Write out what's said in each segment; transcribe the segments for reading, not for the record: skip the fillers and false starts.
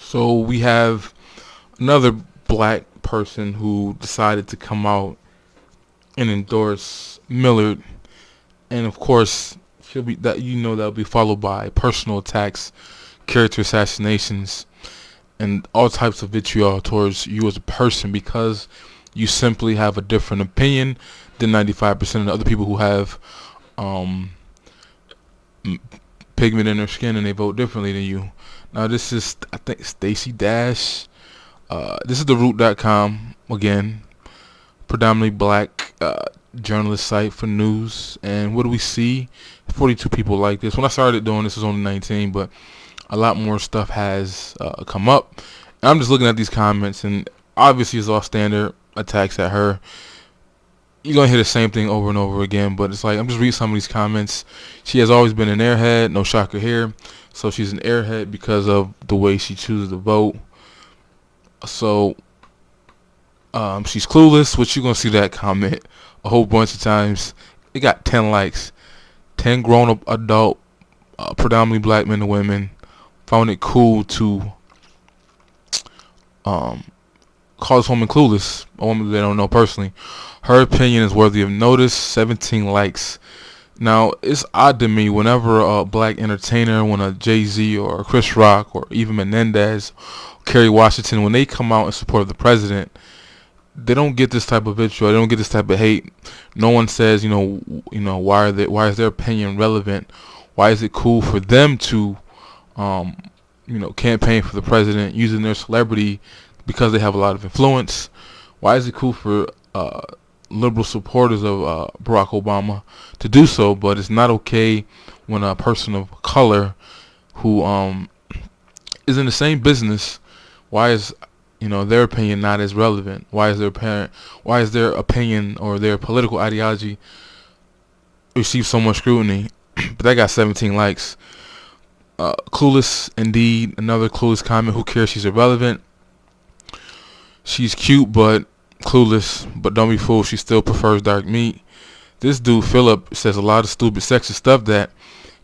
So we have another black person who decided to come out and endorse Millard, and of course, she'll be that that'll be followed by personal attacks, character assassinations, and all types of vitriol towards you as a person because you simply have a different opinion than 95% of the other people who have um, pigment in their skin and they vote differently than you. Now this is, I think, Stacey Dash. This is the root.com again, predominantly black journalist site for news. And what do we see? 42 people like this. When I started doing this, it was only 19, but a lot more stuff has come up. And I'm just looking at these comments, and obviously it's all standard attacks at her. You're going to hear the same thing over and over again, but it's like, I'm just reading some of these comments. She has always been an airhead, no shocker here. So she's an airhead because of the way she chooses to vote. So she's clueless, which you're going to see that comment a whole bunch of times. It got 10 likes. 10 grown-up adult, predominantly black men and women, found it cool to call this woman clueless, a woman they don't know personally. Her opinion is worthy of notice. 17 likes. Now, it's odd to me whenever a black entertainer, when a Jay-Z or a Chris Rock or even Menendez, Kerry Washington, when they come out in support of the president, they don't get this type of vitriol. They don't get this type of hate. No one says, why is their opinion relevant? Why is it cool for them to, campaign for the president using their celebrity because they have a lot of influence? Why is it cool for liberal supporters of Barack Obama to do so, but it's not okay when a person of color who is in the same business, why is their opinion not as relevant? Why is their opinion or their political ideology receive so much scrutiny? But that got 17 likes. Clueless indeed, another clueless comment. Who cares? She's irrelevant. She's cute but clueless, but don't be fooled, she still prefers dark meat. This dude Philip says a lot of stupid sexist stuff that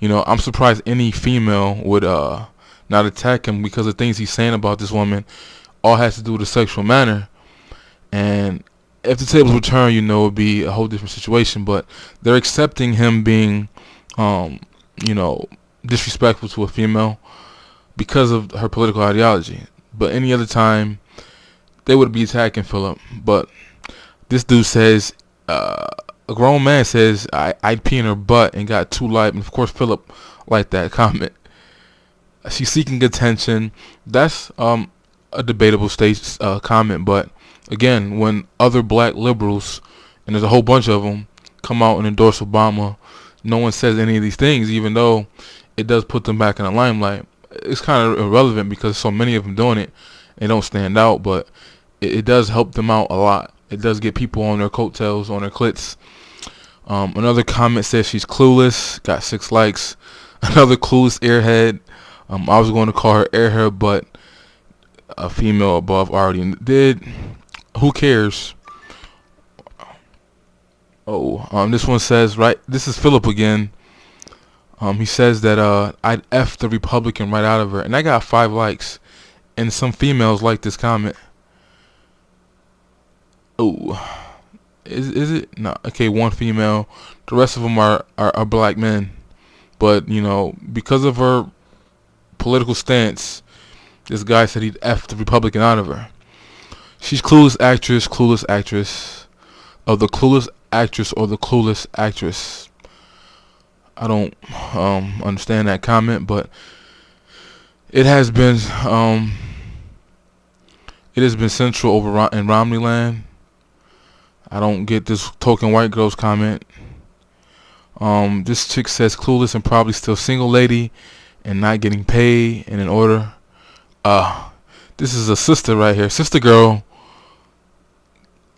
I'm surprised any female would not attack him, because the things he's saying about this woman all has to do with a sexual manner. And if the tables were turned, it would be a whole different situation, but they're accepting him being disrespectful to a female because of her political ideology. But any other time they would be attacking Philip. But this dude says, a grown man says, I'd pee in her butt and got 2 likes. And of course Philip liked that comment. She's seeking attention. That's a debatable stage comment. But again, when other black liberals, and there's a whole bunch of them, come out and endorse Obama, no one says any of these things, even though it does put them back in the limelight. It's kind of irrelevant because so many of them doing it, they don't stand out, but it does help them out a lot. It does get people on their coattails, on their clits. Another comment says she's clueless, got 6 likes. Another clueless airhead. I was going to call her airhead, but a female above already did. Who cares? This one says, right, this is Philip again. He says that I'd F the Republican right out of her, and I got 5 likes. And some females like this comment. Is it? No. Okay, 1 female. The rest of them are black men. But because of her political stance, this guy said he'd F the Republican out of her. She's clueless actress. Of the clueless actress or the clueless actress. I don't understand that comment, but it has been central over in Romney land. I don't get this token white girl's comment. This chick says clueless and probably still single lady and not getting paid and in order. This is a sister right here. Sister girl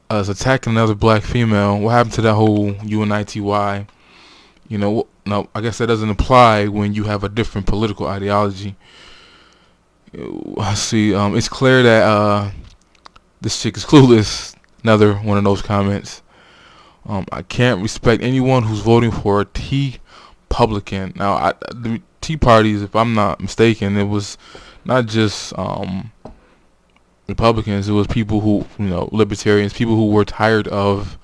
is attacking another black female. What happened to that whole UNITY? No, I guess that doesn't apply when you have a different political ideology. I see. It's clear that this chick is clueless. Another one of those comments. I can't respect anyone who's voting for a Tea Republican. Now, the Tea Parties, if I'm not mistaken, it was not just Republicans. It was people who, libertarians, people who were tired of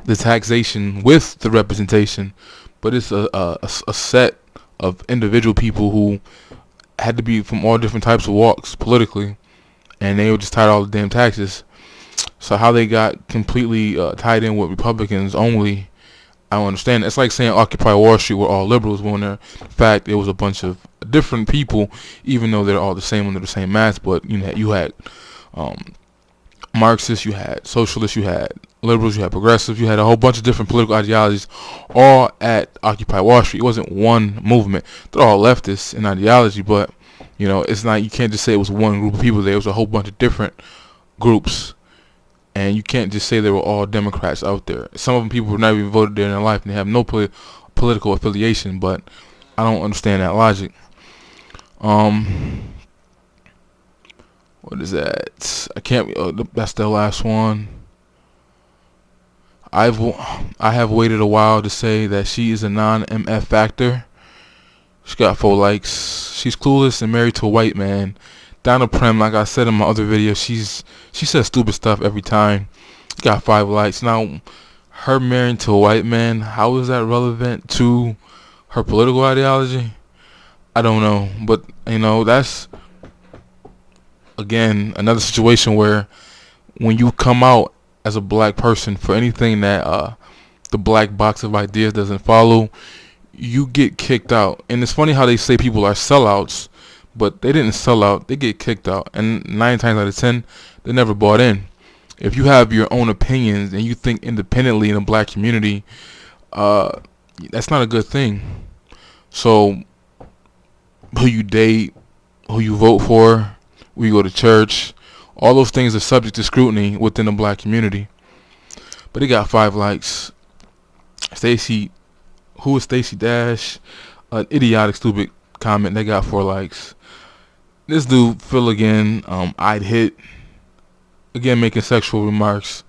the taxation with the representation. But it's a set of individual people who had to be from all different types of walks politically, and they were just tired of all the damn taxes. So how they got completely tied in with Republicans only, I don't understand. It's like saying Occupy Wall Street were all liberals, when in fact it was a bunch of different people, even though they're all the same under the same mask. But you had Marxists, you had socialists, you had liberals, you had progressives, you had a whole bunch of different political ideologies, all at Occupy Wall Street. It wasn't one movement. They're all leftists in ideology, but it's not. You can't just say it was one group of people. There was a whole bunch of different groups, and you can't just say they were all Democrats out there. Some of them people were never even voted there in their life, and they have no political affiliation. But I don't understand that logic. What is that? I can't. That's the last one. I have waited a while to say that she is a non-MF factor. She got 4 likes. She's clueless and married to a white man. Donna Prem, like I said in my other video, she says stupid stuff every time. She got 5 likes. Now, her marrying to a white man, how is that relevant to her political ideology? I don't know. But, that's, again, another situation where when you come out as a black person for anything that the black box of ideas doesn't follow, you get kicked out. And it's funny how they say people are sellouts, but they didn't sell out. They get kicked out. And 9 times out of 10, they never bought in. If you have your own opinions and you think independently in the black community, that's not a good thing. So, who you date, who you vote for, where you go to church, all those things are subject to scrutiny within the black community. But it got 5 likes. Stacey, who is Stacey Dash? An idiotic, stupid comment. They got 4 likes. This dude, Phil again, I'd hit. Again, making sexual remarks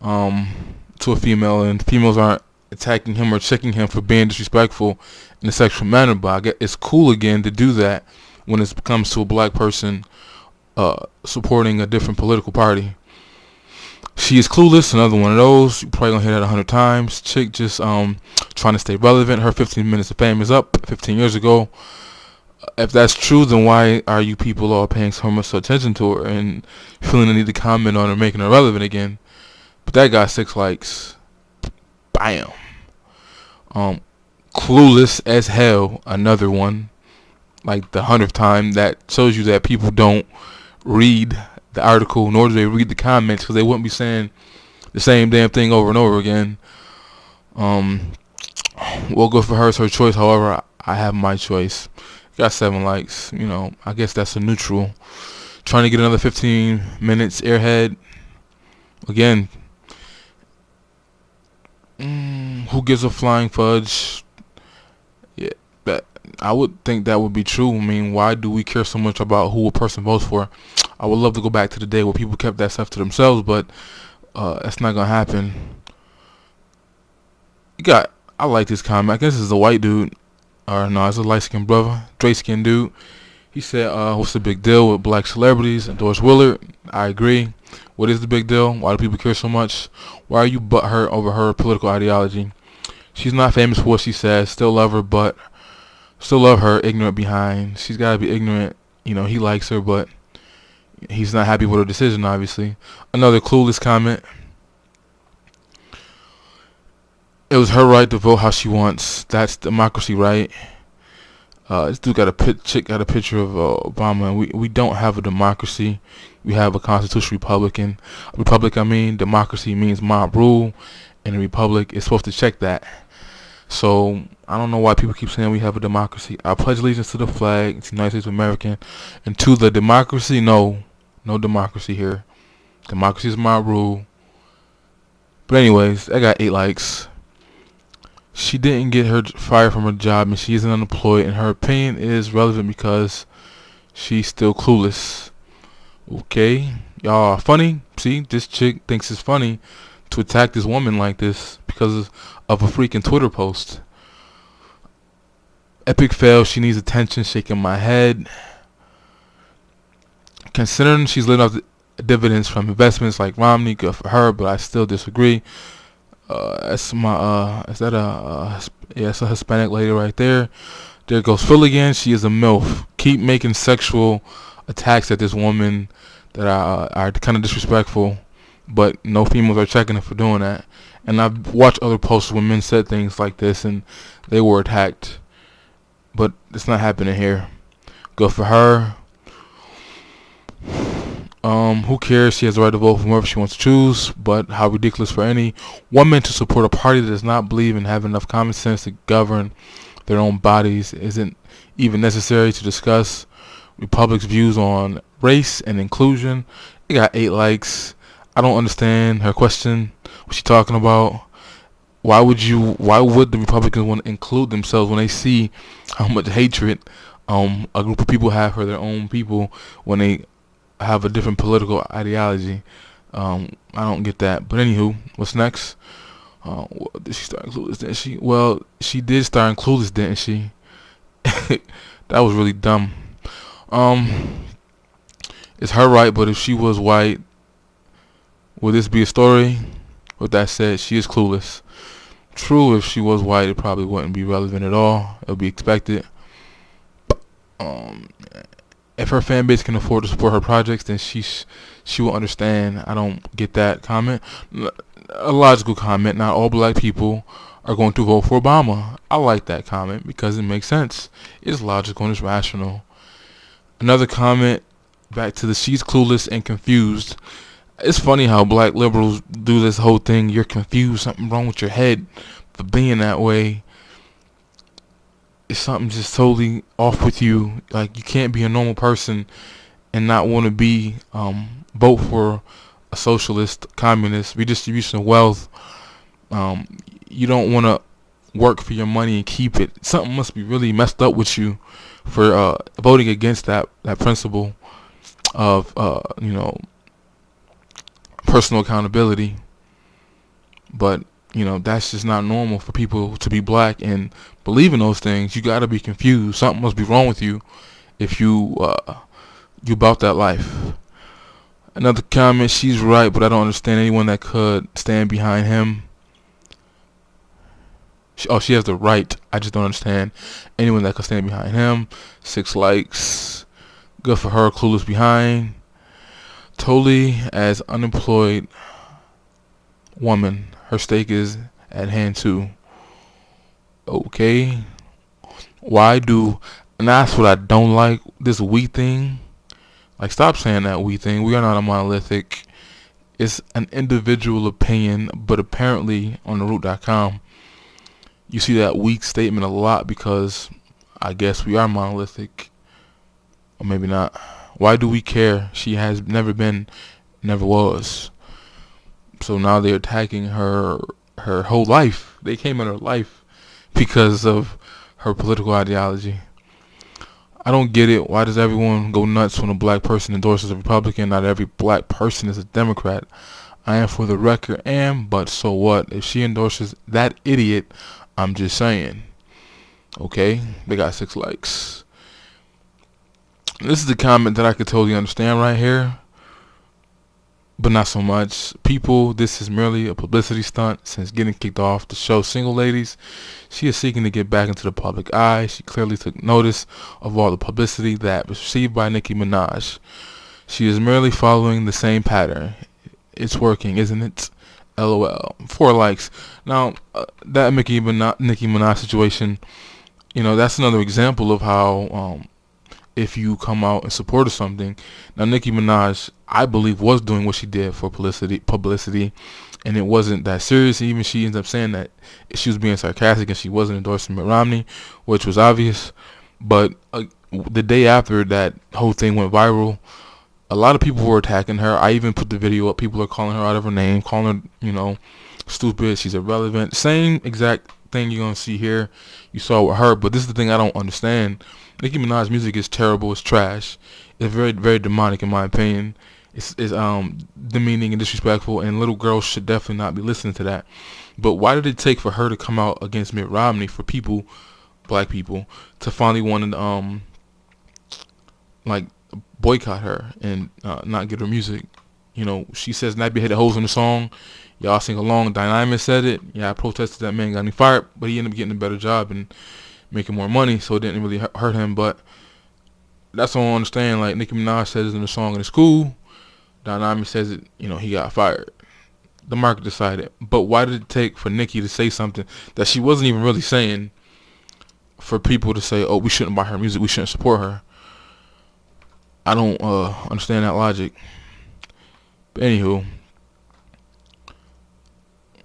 to a female, and females aren't attacking him or checking him for being disrespectful in a sexual manner. But I guess it's cool again to do that when it comes to a black person supporting a different political party. She is clueless, another one of those. You're probably gonna hear that 100 times. Chick just trying to stay relevant. Her 15 minutes of fame is up 15 years ago. If that's true, then why are you people all paying so much attention to her and feeling the need to comment on her, making her relevant again? But that got 6 likes. Bam. Clueless as hell, another one. Like the 100th time. That shows you that people don't read the article, nor do they read the comments, because they wouldn't be saying the same damn thing over and over again. Well, good for her. It's her choice. However, I have my choice. Got 7 likes. I guess that's a neutral. Trying to get another 15 minutes. Airhead. Again. Who gives a flying fudge? Yeah, I would think that would be true. I mean, why do we care so much about who a person votes for? I would love to go back to the day where people kept that stuff to themselves, but that's not gonna happen. I like this comment. I guess this is a white dude, or no, it's a light-skinned brother, straight-skinned dude. He said, "What's the big deal with black celebrities?" Endorse Willard. I agree. What is the big deal? Why do people care so much? Why are you butthurt over her political ideology? She's not famous for what she says. Still love her, but still love her ignorant behind. She's gotta be ignorant. He likes her, but he's not happy with her decision, obviously. Another clueless comment. It was her right to vote how she wants. That's democracy, right? This dude chick got a picture of Obama, and we don't have a democracy. We have a constitutional republic. Democracy means mob rule, and a republic is supposed to check that. So I don't know why people keep saying we have a democracy. I pledge allegiance to the flag, to the United States of America, and to the democracy. No democracy here. Democracy is mob rule. But anyways, I got 8 likes. She didn't get her fired from her job, and she isn't unemployed, and her opinion is relevant because she's still clueless. Okay, y'all are funny. See, this chick thinks it's funny to attack this woman like this because of a freaking Twitter post. Epic fail. She needs attention. Shaking my head. Considering she's living off the dividends from investments like Romney, good for her, but I still disagree. That's my is that yeah, it's a Hispanic lady right there. There goes Phil again. She is a MILF. Keep making sexual attacks at this woman that are kind of disrespectful, but no females are checking her for doing that. And I've watched other posts where men said things like this and they were attacked, but it's not happening here. Good for her. Who cares? She has the right to vote for whoever she wants to choose, but how ridiculous for any woman to support a party that does not believe in having enough common sense to govern their own bodies isn't even necessary to discuss Republic's views on race and inclusion. It got 8 likes. I don't understand her question. What's she talking about? Why would the Republicans want to include themselves when they see how much hatred a group of people have for their own people when they have a different political ideology? I don't get that. But anywho, what's next? Did she start Clueless, didn't she? Well, she did star in Clueless, didn't she? That was really dumb. It's her right, but if she was white, would this be a story? With that said, she is clueless. True, if she was white, it probably wouldn't be relevant at all. It would be expected. If her fan base can afford to support her projects, then she will understand. I don't get that comment. A logical comment. Not all black people are going to vote for Obama. I like that comment because it makes sense. It's logical and it's rational. Another comment, back to the she's clueless and confused. It's funny how black liberals do this whole thing. You're confused. Something wrong with your head for being that way. It's something just totally off with you. Like, you can't be a normal person and not want to be vote for a socialist, communist, redistribution of wealth. You don't want to work for your money and keep it. Something must be really messed up with you for voting against that principle of personal accountability. But that's just not normal for people to be black and believe in those things. You gotta be confused. Something must be wrong with you if you about that life. Another comment, she's right, but I don't understand anyone that could stand behind him. She has the right. I just don't understand anyone that could stand behind him. 6 likes. Good for her. Clueless behind. Totally as unemployed woman. Her stake is at hand too. Okay. And that's what I don't like. This we thing. Like, stop saying that we thing. We are not a monolithic. It's an individual opinion, but apparently on the root.com you see that weak statement a lot because I guess we are monolithic. Or maybe not. Why do we care? She has never been, never was. So now they're attacking her whole life. They came in her life because of her political ideology. I don't get it. Why does everyone go nuts when a black person endorses a Republican? Not every black person is a Democrat. I am for the record, but so what? If she endorses that idiot, I'm just saying. Okay? They got 6 likes. This is the comment that I could totally understand right here, but not so much. People, this is merely a publicity stunt since getting kicked off the show Single Ladies. She is seeking to get back into the public eye. She clearly took notice of all the publicity that was received by Nicki Minaj. She is merely following the same pattern. It's working, isn't it? LOL. 4 likes. Now, that Nicki Minaj situation, that's another example of how if you come out in support of something. Now, Nicki Minaj, I believe, was doing what she did for publicity, and it wasn't that serious. Even she ends up saying that she was being sarcastic and she wasn't endorsing Mitt Romney, which was obvious. But the day after that whole thing went viral, a lot of people were attacking her. I even put the video up. People are calling her out of her name, calling her, stupid. She's irrelevant. Same exact thing you're going to see here. You saw with her, but this is the thing I don't understand. Nicki Minaj's music is terrible. It's trash. It's very, very demonic in my opinion. It's demeaning and disrespectful, and little girls should definitely not be listening to that. But why did it take for her to come out against Mitt Romney for black people, to finally want to boycott her and not get her music. You know, she says Nappy had the hoes in the song. Y'all sing along. Dynamite said it. Yeah, I protested that man got me fired, but he ended up getting a better job and making more money, so it didn't really hurt him. But that's all I understand. Like, Nicki Minaj says it in the song, and it's cool. Dynamite says it, you know, he got fired. The market decided. But why did it take for Nicki to say something that she wasn't even really saying for people to say, oh, we shouldn't buy her music, we shouldn't support her? I don't understand that logic. But anywho,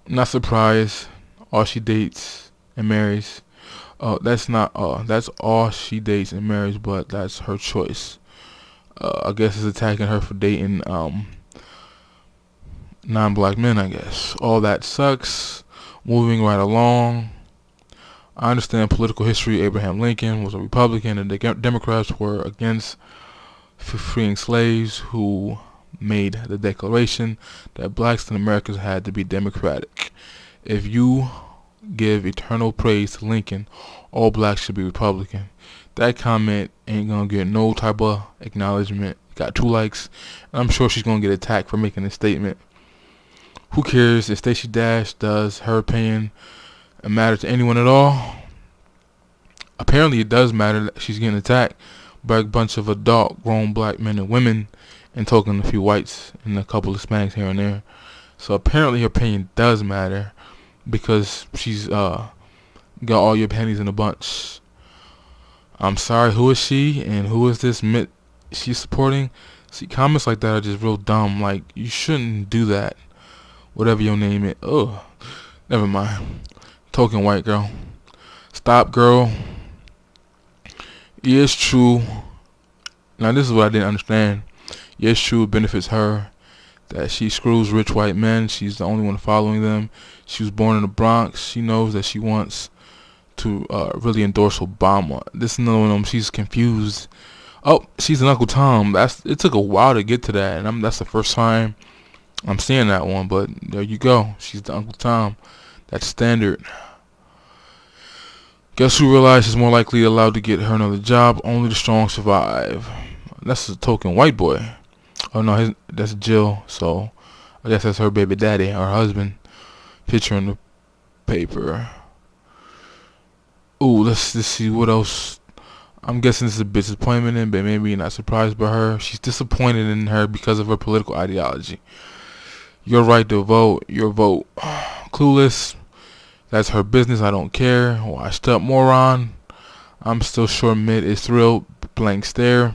not surprised. All she dates and marries. That's all she dates and marries, but that's her choice. I guess it's attacking her for dating non-black men, I guess. All that sucks. Moving right along. I understand political history. Abraham Lincoln was a Republican and the Democrats were against freeing slaves, who made the declaration that blacks in America had to be democratic. If you give eternal praise to Lincoln, all blacks should be Republican. That comment ain't gonna get no type of acknowledgement. Got 2 likes, and I'm sure she's gonna get attacked for making this statement. Who cares if Stacey Dash does her opinion matter to anyone at all? Apparently it does matter that she's getting attacked by a bunch of adult grown black men and women, and talking a few whites and a couple of Hispanics here and there. So apparently her opinion does matter, because she's got all your pennies in a bunch. I'm sorry, who is she and who is this Mitt she's supporting? See, comments like that are just real dumb. Like, you shouldn't do that. Whatever your name is. Ugh. Never mind. Token white girl. Stop, girl. Yeah, it's true. Now, this is what I didn't understand. Yeah, it's true, it benefits her that she screws rich white men. She's the only one following them. She was born in the Bronx. She knows that she wants to really endorse Obama. This is another one of them. She's confused. Oh, she's an Uncle Tom. It took a while to get to that, and that's the first time I'm seeing that one. But there you go. She's the Uncle Tom. That's standard. Guess who realized she's more likely allowed to get her another job? Only the strong survive. That's a token white boy. Oh no, that's Jill. So I guess that's her baby daddy, her husband. Picture in the paper. Ooh, let's see what else. I'm guessing this is a bitch disappointment, but maybe you're not surprised by her. She's disappointed in her because of her political ideology. Your right to vote, your vote. Clueless. That's her business. I don't care. Washed up moron. I'm still sure Mitt is thrilled. Blank stare.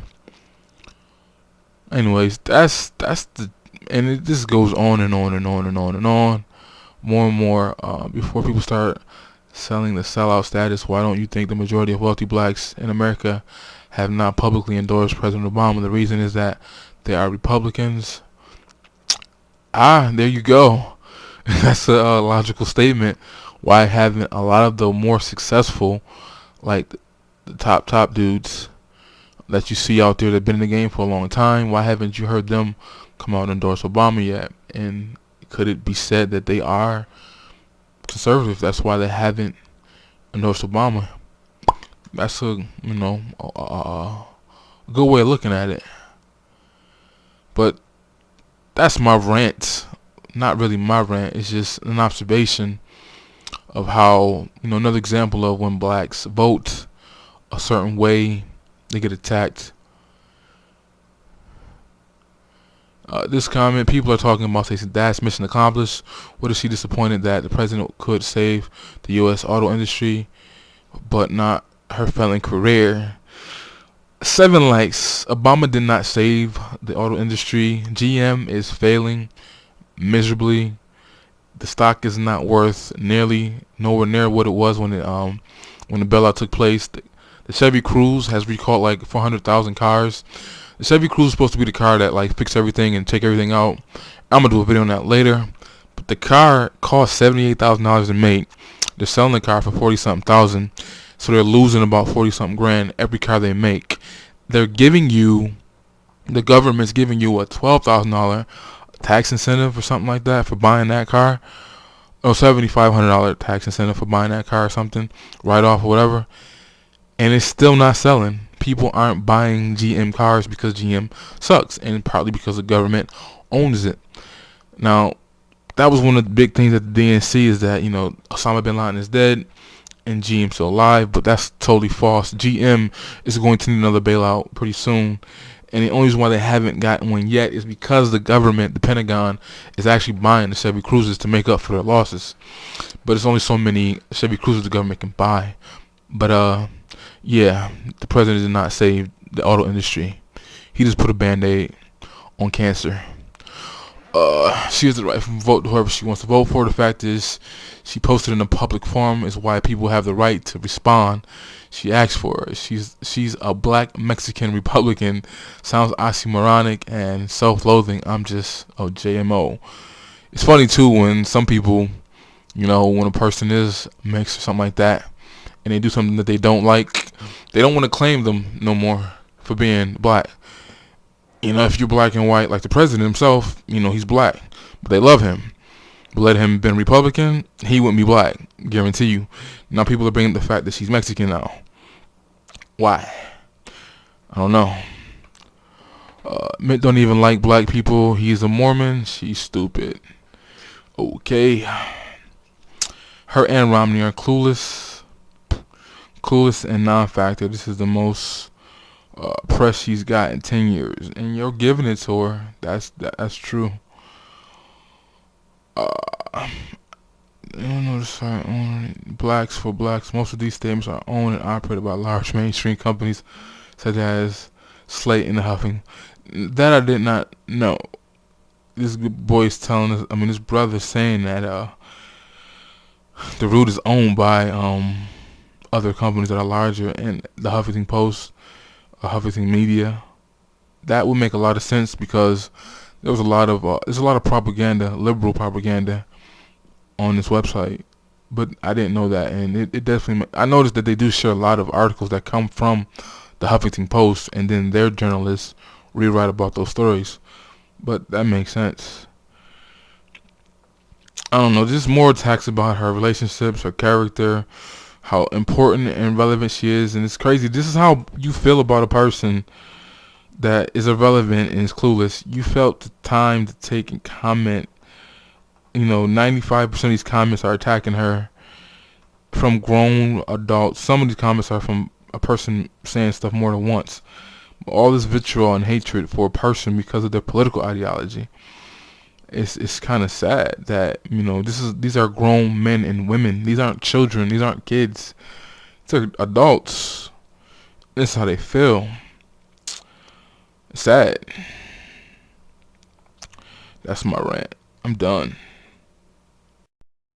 Anyways, that's the, and it just goes on and on and on and on and on. More and more. Before people start selling the sellout status, why don't you think the majority of wealthy blacks in America have not publicly endorsed President Obama? The reason is that they are Republicans. There you go. That's a logical statement. Why haven't a lot of the more successful, like the top dudes that you see out there that have been in the game for a long time, why haven't you heard them come out and endorse Obama yet? And could it be said that they are conservative? That's why they haven't endorsed Obama. That's a good way of looking at it. But that's my rant. Not really my rant. It's just an observation of how, another example of when blacks vote a certain way, they get attacked. This comment, people are talking about Stacey Dash mission accomplished. What is she disappointed that the president could save the U.S. auto industry, but not her failing career? 7 likes. Obama did not save the auto industry. GM is failing miserably. The stock is not worth nowhere near what it was when the bailout took place. The Chevy Cruze has recalled like 400,000 cars. The Chevy Cruze is supposed to be the car that like fix everything and take everything out. I'm gonna do a video on that later. But the car cost $78,000 to make. They're selling the car for 40-something thousand, so they're losing about 40-something grand every car they make. The government's giving you a $12,000 tax incentive or something like that for buying that car. Or $7,500 tax incentive for buying that car or something, write off or whatever. And it's still not selling. people aren't buying GM cars because GM sucks, and partly because the government owns it. Now, that was one of the big things at the DNC, is that, Osama bin Laden is dead and GM's still alive, but that's totally false. GM is going to need another bailout pretty soon, and the only reason why they haven't gotten one yet is because the government, the Pentagon, is actually buying the Chevy Cruisers to make up for their losses. But it's only so many Chevy Cruisers the government can buy. But yeah, the president did not save the auto industry. He just put a band-aid on cancer. She has the right to vote whoever she wants to vote for. The fact is, she posted in a public forum is why people have the right to respond. She asked for it. She's a black Mexican Republican. Sounds oxymoronic and self-loathing. I'm just a JMO. It's funny too when some people, when a person is mixed or something like that, and they do something that they don't like, they don't want to claim them no more for being black. If you're black and white, like the president himself, he's black, but they love him. But let him been Republican, he wouldn't be black, guarantee you. Now people are bringing up the fact that she's Mexican now. Why? I don't know. Mitt don't even like black people. He's a Mormon. She's stupid. Okay. Her and Romney are clueless and non-factor. This is the most press she's got in 10 years, and you're giving it to her. That's true. Blacks for blacks. Most of these statements are owned and operated by large mainstream companies such as Slate and Huffing. That I did not know. This boy's telling us, this brother's saying that the Root is owned by other companies that are larger, and the Huffington Post, Huffington Media. That would make a lot of sense because there's a lot of propaganda, liberal propaganda, on this website. But I didn't know that, and it definitely. I noticed that they do share a lot of articles that come from the Huffington Post, and then their journalists rewrite about those stories. But that makes sense. I don't know, just more attacks about her relationships, her character, how important and relevant she is, and it's crazy. This is how you feel about a person that is irrelevant and is clueless. You felt the time to take and comment. 95% of these comments are attacking her from grown adults. Some of these comments are from a person saying stuff more than once. All this vitriol and hatred for a person because of their political ideology. It's kind of sad that these are grown men and women. These aren't children. These aren't kids. These are adults. This is how they feel. It's sad. That's my rant. I'm done.